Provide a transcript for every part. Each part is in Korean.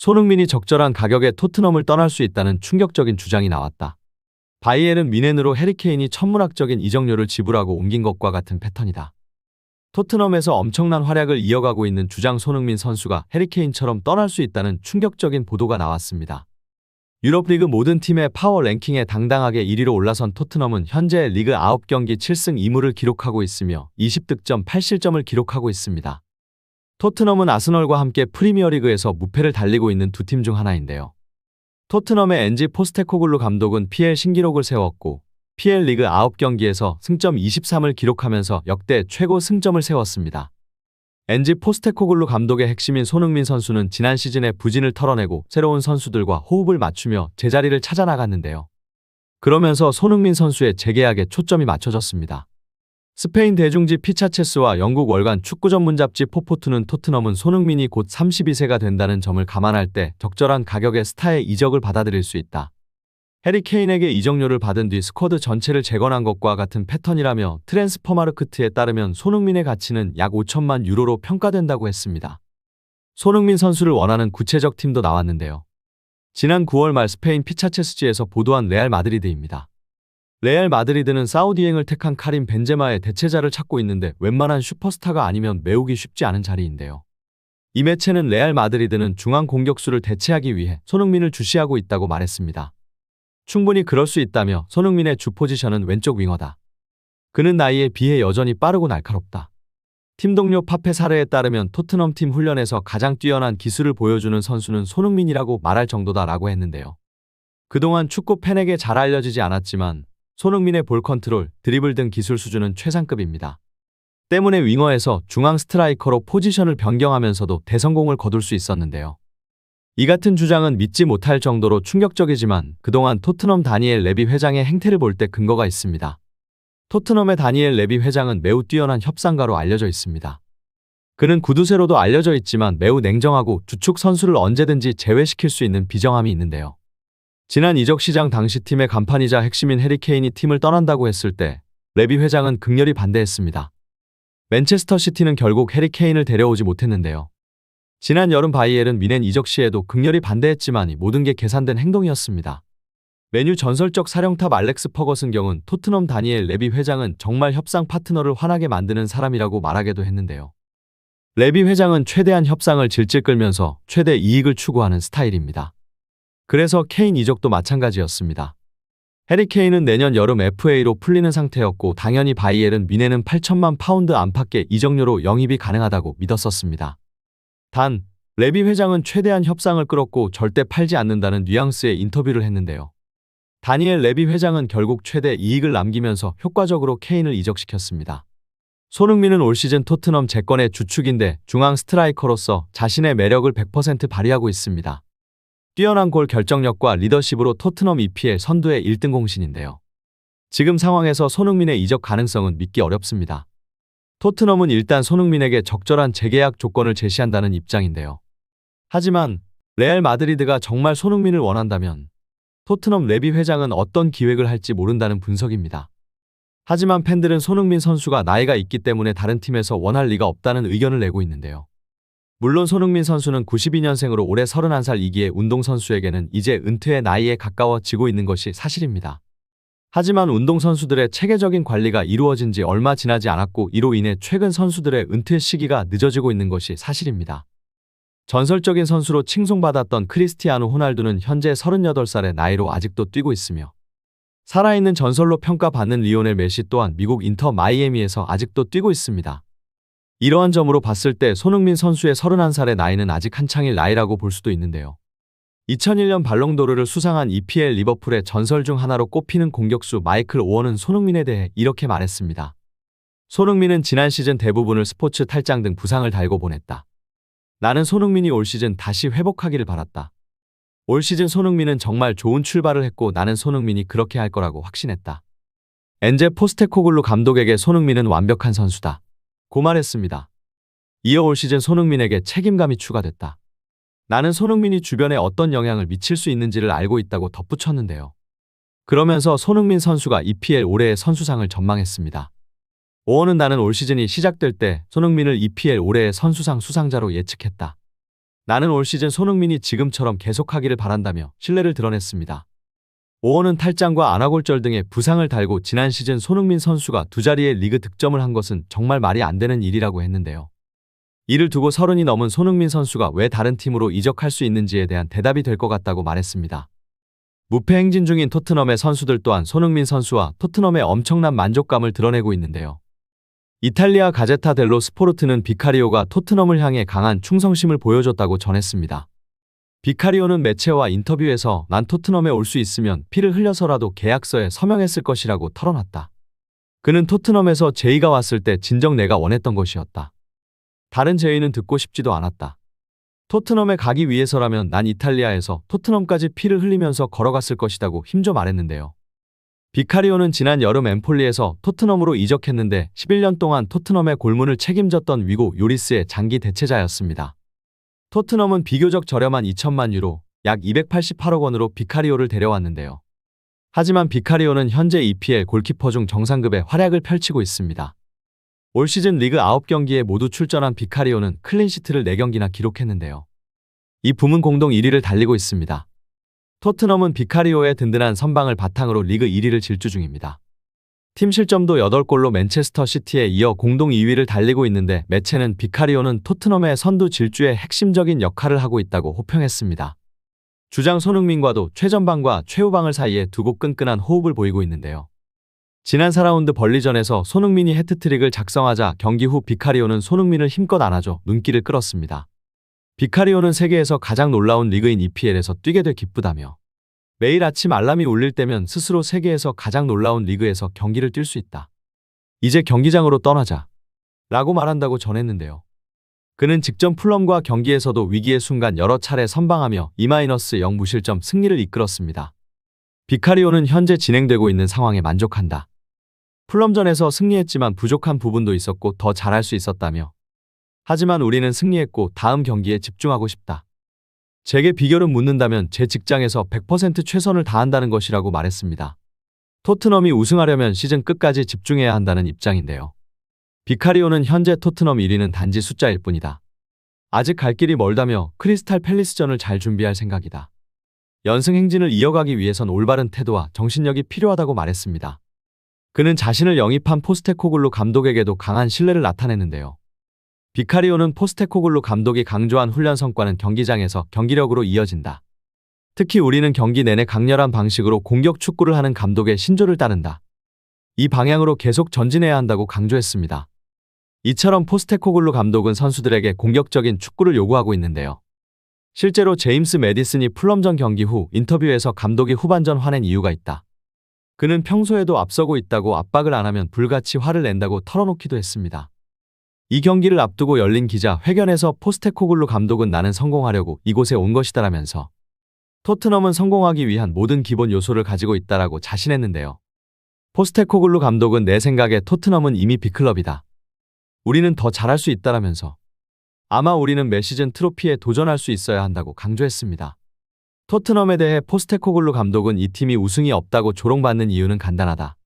손흥민이 적절한 가격에 토트넘을 떠날 수 있다는 충격적인 주장이 나왔다. 바이에른 뮌헨으로 해리 케인이 천문학적인 이적료를 지불하고 옮긴 것과 같은 패턴이다. 토트넘에서 엄청난 활약을 이어가고 있는 주장 손흥민 선수가 해리 케인처럼 떠날 수 있다는 충격적인 보도가 나왔습니다. 유럽리그 모든 팀의 파워 랭킹에 당당하게 1위로 올라선 토트넘은 현재 리그 9경기 7승 2무를 기록하고 있으며 20득점 8실점을 기록하고 있습니다. 토트넘은 아스널과 함께 프리미어리그에서 무패를 달리고 있는 두 팀 중 하나인데요. 토트넘의 엔지 포스테코글루 감독은 PL 신기록을 세웠고 PL 리그 9경기에서 승점 23을 기록하면서 역대 최고 승점을 세웠습니다. 엔지 포스테코글루 감독의 핵심인 손흥민 선수는 지난 시즌에 부진을 털어내고 새로운 선수들과 호흡을 맞추며 제자리를 찾아 나갔는데요. 그러면서 손흥민 선수의 재계약에 초점이 맞춰졌습니다. 스페인 대중지 피차체스와 영국 월간 축구 전문 잡지 포포투는 토트넘은 손흥민이 곧 32세가 된다는 점을 감안할 때 적절한 가격의 스타의 이적을 받아들일 수 있다. 해리 케인에게 이적료를 받은 뒤 스쿼드 전체를 재건한 것과 같은 패턴이라며 트랜스퍼마르크트에 따르면 손흥민의 가치는 약 5천만 유로로 평가된다고 했습니다. 손흥민 선수를 원하는 구체적 팀도 나왔는데요. 지난 9월 말 스페인 피차체스지에서 보도한 레알 마드리드입니다. 레알 마드리드는 사우디행을 택한 카림 벤제마의 대체자를 찾고 있는데 웬만한 슈퍼스타가 아니면 메우기 쉽지 않은 자리인데요. 이 매체는 레알 마드리드는 중앙 공격수를 대체하기 위해 손흥민을 주시하고 있다고 말했습니다. 충분히 그럴 수 있다며 손흥민의 주 포지션은 왼쪽 윙어다. 그는 나이에 비해 여전히 빠르고 날카롭다. 팀 동료 파페 사르에 따르면 토트넘 팀 훈련에서 가장 뛰어난 기술을 보여주는 선수는 손흥민이라고 말할 정도다라고 했는데요. 그동안 축구 팬에게 잘 알려지지 않았지만 손흥민의 볼 컨트롤, 드리블 등 기술 수준은 최상급입니다. 때문에 윙어에서 중앙 스트라이커로 포지션을 변경하면서도 대성공을 거둘 수 있었는데요. 이 같은 주장은 믿지 못할 정도로 충격적이지만 그동안 토트넘 다니엘 레비 회장의 행태를 볼 때 근거가 있습니다. 토트넘의 다니엘 레비 회장은 매우 뛰어난 협상가로 알려져 있습니다. 그는 구두쇠로도 알려져 있지만 매우 냉정하고 주축 선수를 언제든지 제외시킬 수 있는 비정함이 있는데요. 지난 이적 시장 당시 팀의 간판이자 핵심인 해리 케인이 팀을 떠난다고 했을 때 레비 회장은 극렬히 반대했습니다. 맨체스터 시티는 결국 해리 케인을 데려오지 못했는데요. 지난 여름 바이에른 뮌헨 이적 시에도 극렬히 반대했지만 이 모든 게 계산된 행동이었습니다. 맨유 전설적 사령탑 알렉스 퍼거슨 경은 토트넘 다니엘 레비 회장은 정말 협상 파트너를 화나게 만드는 사람이라고 말하기도 했는데요. 레비 회장은 최대한 협상을 질질 끌면서 최대 이익을 추구하는 스타일입니다. 그래서 케인 이적도 마찬가지였습니다. 해리 케인은 내년 여름 FA로 풀리는 상태였고 당연히 바이에른 뮌헨은 8천만 파운드 안팎의 이적료로 영입이 가능하다고 믿었었습니다. 단, 레비 회장은 최대한 협상을 끌었고 절대 팔지 않는다는 뉘앙스의 인터뷰를 했는데요. 다니엘 레비 회장은 결국 최대 이익을 남기면서 효과적으로 케인을 이적시켰습니다. 손흥민은 올 시즌 토트넘 재건의 주축인데 중앙 스트라이커로서 자신의 매력을 100% 발휘하고 있습니다. 뛰어난 골 결정력과 리더십으로 토트넘 EPL 선두의 1등 공신인데요. 지금 상황에서 손흥민의 이적 가능성은 믿기 어렵습니다. 토트넘은 일단 손흥민에게 적절한 재계약 조건을 제시한다는 입장인데요. 하지만 레알 마드리드가 정말 손흥민을 원한다면 토트넘 레비 회장은 어떤 기획을 할지 모른다는 분석입니다. 하지만 팬들은 손흥민 선수가 나이가 있기 때문에 다른 팀에서 원할 리가 없다는 의견을 내고 있는데요. 물론 손흥민 선수는 92년생으로 올해 31살이기에 운동선수에게는 이제 은퇴의 나이에 가까워지고 있는 것이 사실입니다. 하지만 운동선수들의 체계적인 관리가 이루어진 지 얼마 지나지 않았고 이로 인해 최근 선수들의 은퇴 시기가 늦어지고 있는 것이 사실입니다. 전설적인 선수로 칭송받았던 크리스티아누 호날두는 현재 38살의 나이로 아직도 뛰고 있으며 살아있는 전설로 평가받는 리오넬 메시 또한 미국 인터 마이애미에서 아직도 뛰고 있습니다. 이러한 점으로 봤을 때 손흥민 선수의 31살의 나이는 아직 한창일 나이라고 볼 수도 있는데요. 2001년 발롱도르를 수상한 EPL 리버풀의 전설 중 하나로 꼽히는 공격수 마이클 오원은 손흥민에 대해 이렇게 말했습니다. 손흥민은 지난 시즌 대부분을 스포츠 탈장 등 부상을 달고 보냈다. 나는 손흥민이 올 시즌 다시 회복하기를 바랐다. 올 시즌 손흥민은 정말 좋은 출발을 했고 나는 손흥민이 그렇게 할 거라고 확신했다. 엔제 포스테코글루 감독에게 손흥민은 완벽한 선수다. 고 말했습니다. 이어 올 시즌 손흥민에게 책임감이 추가됐다. 나는 손흥민이 주변에 어떤 영향을 미칠 수 있는지를 알고 있다고 덧붙였는데요. 그러면서 손흥민 선수가 EPL 올해의 선수상을 전망했습니다. 오원은 나는 올 시즌이 시작될 때 손흥민을 EPL 올해의 선수상 수상자로 예측했다. 나는 올 시즌 손흥민이 지금처럼 계속하기를 바란다며 신뢰를 드러냈습니다. 오원은 탈장과 안아골절 등의 부상을 달고 지난 시즌 손흥민 선수가 두 자리의 리그 득점을 한 것은 정말 말이 안 되는 일이라고 했는데요. 이를 두고 30이 넘은 손흥민 선수가 왜 다른 팀으로 이적할 수 있는지에 대한 대답이 될 것 같다고 말했습니다. 무패 행진 중인 토트넘의 선수들 또한 손흥민 선수와 토트넘의 엄청난 만족감을 드러내고 있는데요. 이탈리아 가제타 델로 스포르트는 비카리오가 토트넘을 향해 강한 충성심을 보여줬다고 전했습니다. 비카리오는 매체와 인터뷰에서 난 토트넘에 올 수 있으면 피를 흘려서라도 계약서에 서명했을 것이라고 털어놨다. 그는 토트넘에서 제의가 왔을 때 진정 내가 원했던 것이었다. 다른 제의는 듣고 싶지도 않았다. 토트넘에 가기 위해서라면 난 이탈리아에서 토트넘까지 피를 흘리면서 걸어갔을 것이라고 힘줘 말했는데요. 비카리오는 지난 여름 엠폴리에서 토트넘으로 이적했는데 11년 동안 토트넘의 골문을 책임졌던 위고 요리스의 장기 대체자였습니다. 토트넘은 비교적 저렴한 2천만 유로, 약 288억 원으로 비카리오를 데려왔는데요. 하지만 비카리오는 현재 EPL 골키퍼 중 정상급의 활약을 펼치고 있습니다. 올 시즌 리그 9경기에 모두 출전한 비카리오는 클린시트를 4경기나 기록했는데요. 이 부문 공동 1위를 달리고 있습니다. 토트넘은 비카리오의 든든한 선방을 바탕으로 리그 1위를 질주 중입니다. 팀 실점도 8골로 맨체스터 시티에 이어 공동 2위를 달리고 있는데 매체는 비카리오는 토트넘의 선두 질주에 핵심적인 역할을 하고 있다고 호평했습니다. 주장 손흥민과도 최전방과 최후방을 사이에 두고 끈끈한 호흡을 보이고 있는데요. 지난 4라운드 벌리전에서 손흥민이 해트트릭을 작성하자 경기 후 비카리오는 손흥민을 힘껏 안아줘 눈길을 끌었습니다. 비카리오는 세계에서 가장 놀라운 리그인 EPL에서 뛰게 돼 기쁘다며 매일 아침 알람이 울릴 때면 스스로 세계에서 가장 놀라운 리그에서 경기를 뛸 수 있다. 이제 경기장으로 떠나자 라고 말한다고 전했는데요. 그는 직전 풀럼과 경기에서도 위기의 순간 여러 차례 선방하며 2-0 무실점 승리를 이끌었습니다. 비카리오는 현재 진행되고 있는 상황에 만족한다. 풀럼전에서 승리했지만 부족한 부분도 있었고 더 잘할 수 있었다며 하지만 우리는 승리했고 다음 경기에 집중하고 싶다. 제게 비결을 묻는다면 제 직장에서 100% 최선을 다한다는 것이라고 말했습니다. 토트넘이 우승하려면 시즌 끝까지 집중해야 한다는 입장인데요. 비카리오는 현재 토트넘 1위는 단지 숫자일 뿐이다. 아직 갈 길이 멀다며 크리스탈 팰리스전을 잘 준비할 생각이다. 연승 행진을 이어가기 위해선 올바른 태도와 정신력이 필요하다고 말했습니다. 그는 자신을 영입한 포스테코글루 감독에게도 강한 신뢰를 나타냈는데요. 비카리오는 포스테코글루 감독이 강조한 훈련 성과는 경기장에서 경기력으로 이어진다. 특히 우리는 경기 내내 강렬한 방식으로 공격 축구를 하는 감독의 신조를 따른다. 이 방향으로 계속 전진해야 한다고 강조했습니다. 이처럼 포스테코글루 감독은 선수들에게 공격적인 축구를 요구하고 있는데요. 실제로 제임스 매디슨이 풀럼전 경기 후 인터뷰에서 감독이 후반전 화낸 이유가 있다. 그는 평소에도 앞서고 있다고 압박을 안 하면 불같이 화를 낸다고 털어놓기도 했습니다. 이 경기를 앞두고 열린 기자 회견에서 포스테코글루 감독은 나는 성공하려고 이곳에 온 것이다라면서 토트넘은 성공하기 위한 모든 기본 요소를 가지고 있다라고 자신했는데요. 포스테코글루 감독은 내 생각에 토트넘은 이미 빅클럽이다. 우리는 더 잘할 수 있다라면서 아마 우리는 매 시즌 트로피에 도전할 수 있어야 한다고 강조했습니다. 토트넘에 대해 포스테코글루 감독은 이 팀이 우승이 없다고 조롱받는 이유는 간단하다.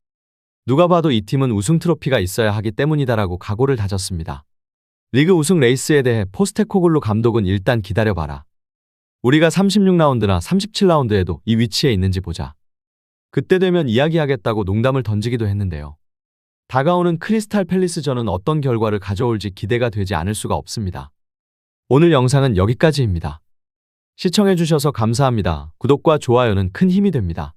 누가 봐도 이 팀은 우승 트로피가 있어야 하기 때문이다라고 각오를 다졌습니다. 리그 우승 레이스에 대해 포스테코글루 감독은 일단 기다려봐라. 우리가 36라운드나 37라운드에도 이 위치에 있는지 보자. 그때 되면 이야기하겠다고 농담을 던지기도 했는데요. 다가오는 크리스탈 팰리스전은 어떤 결과를 가져올지 기대가 되지 않을 수가 없습니다. 오늘 영상은 여기까지입니다. 시청해주셔서 감사합니다. 구독과 좋아요는 큰 힘이 됩니다.